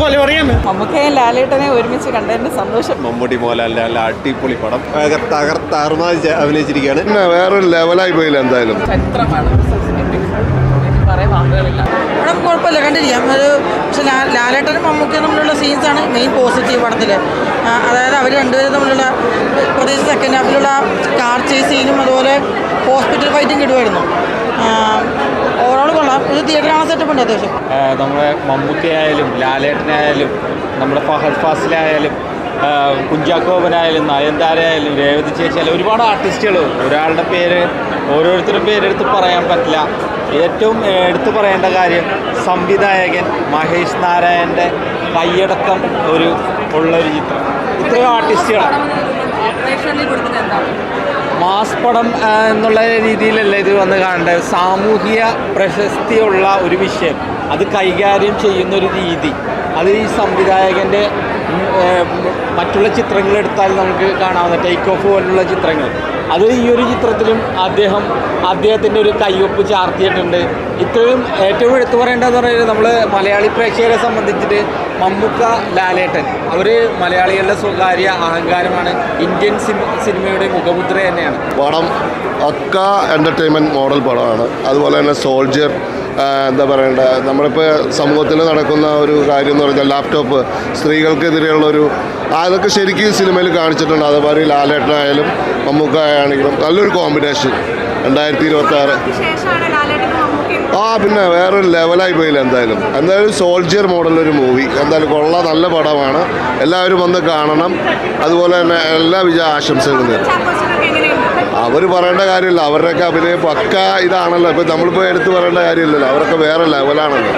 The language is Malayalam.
മമ്മൂക്കയും ലാലേട്ടനെ ഒരുമിച്ച് കണ്ടതിന്റെ സന്തോഷം. മമ്മൂട്ടി മോഹൻലാലിന്റെ നല്ല അടിപൊളി പടം തകർത്താറുമാതി അഭിനയിച്ചിരിക്കുകയാണ്. പിന്നെ വേറൊരു ലെവലായി പോയില്ല എന്തായാലും. ചരിത്രമാണ്. പറയാൻ വാക്കുകളില്ല. പടം കുഴപ്പമില്ല, കണ്ടിരിക്കാം. പക്ഷെ ലാലേട്ടനും മമ്മൂക്കയും തമ്മിലുള്ള സീൻസാണ് മെയിൻ പോസിറ്റീവ് പടത്തിൽ. അതായത് അവർ രണ്ടുപേരും തമ്മിലുള്ള പ്രത്യേകിച്ച് സെക്കൻഡ് ഹാഫിലുള്ള കാർ ചേസ് സീനും അതുപോലെ ഹോസ്പിറ്റൽ ഫൈറ്റും കിട്ടുമായിരുന്നു. ഓവറോൾ കൊള്ളാം. ഒരു തിയേറ്റർ കാണാൻ സെറ്റപ്പ് ഉണ്ട് അത്യാവശ്യം. നമ്മുടെ മമ്മൂക്കയായാലും ലാലേട്ടനായാലും നമ്മുടെ ഫഹദ് ഫാസിലായാലും കുഞ്ചാക്കോബനായാലും നയൻതാരയായാലും രേവതി ചേച്ചിയായാലും ഒരുപാട് ആർട്ടിസ്റ്റുകൾ, ഒരാളുടെ പേര് ഓരോരുത്തരുടെ പേരെടുത്ത് പറയാൻ പറ്റില്ല. ഏറ്റവും എടുത്തു പറയേണ്ട കാര്യം സംവിധായകൻ മഹേഷ് നാരായണൻ്റെ കൈയടക്കം ഉള്ളൊരു ചിത്രം. ഇത്രയും ആർട്ടിസ്റ്റുകളാണ്. മാസ് പടം എന്നുള്ള രീതിയിലല്ല ഇത് വന്ന് കാണേണ്ടത്. സാമൂഹിക പ്രശസ്തിയുള്ള ഒരു വിഷയം, അത് കൈകാര്യം ചെയ്യുന്നൊരു രീതി, അത് ഈ സംവിധായകൻ്റെ മറ്റുള്ള ചിത്രങ്ങൾ എടുത്താൽ നമുക്ക് കാണാവുന്ന ടേക്ക് ഓഫ് പോലുള്ള ചിത്രങ്ങൾ, അത് ഈ ഒരു ചിത്രത്തിലും അദ്ദേഹത്തിൻ്റെ ഒരു കയ്യൊപ്പ് ചാർത്തിയിട്ടുണ്ട്. ഇത്രയും ഏറ്റവും എടുത്തു പറയേണ്ടതെന്ന് പറയുന്നത് നമ്മൾ മലയാളി പ്രേക്ഷകരെ സംബന്ധിച്ചിട്ട് മമ്മൂക്ക ലാലേട്ടൻ അവർ മലയാളികളുടെ സ്വകാര്യ അഹങ്കാരമാണ്. ഇന്ത്യൻ സിനിമയുടെ മുഖമുദ്ര തന്നെയാണ്. പടം ഒക്കെ എൻ്റർടൈൻമെൻറ്റ് മോഡൽ പടമാണ്. അതുപോലെ തന്നെ സോൾജിയർ, എന്താ പറയണ്ട, നമ്മളിപ്പോൾ സമൂഹത്തിൽ നടക്കുന്ന ഒരു കാര്യം എന്ന് പറഞ്ഞാൽ ലാപ്ടോപ്പ് സ്ത്രീകൾക്കെതിരെയുള്ളൊരു അതൊക്കെ ശരിക്കും സിനിമയിൽ കാണിച്ചിട്ടുണ്ട്. അതുപോലെ ലാലേട്ടനായാലും മമ്മൂക്ക ആണെങ്കിലും നല്ലൊരു കോമ്പിനേഷൻ 2026. പിന്നെ വേറൊരു ലെവലായി പോയില്ല എന്തായാലും സോൾജിയർ മോഡലൊരു മൂവി എന്തായാലും കൊള്ളാം. നല്ല പടമാണ്, എല്ലാവരും വന്ന് കാണണം. അതുപോലെ തന്നെ എല്ലാ വിജയ ആശംസകളും നേരും. അവർ പറയേണ്ട കാര്യമില്ല, അവരുടെയൊക്കെ അഭിനയം പക്ക ഇതാണല്ലോ. ഇപ്പം നമ്മളിപ്പോൾ എടുത്ത് പറയേണ്ട കാര്യമില്ലല്ലോ, അവരൊക്കെ വേറെ ലെവലാണല്ലോ.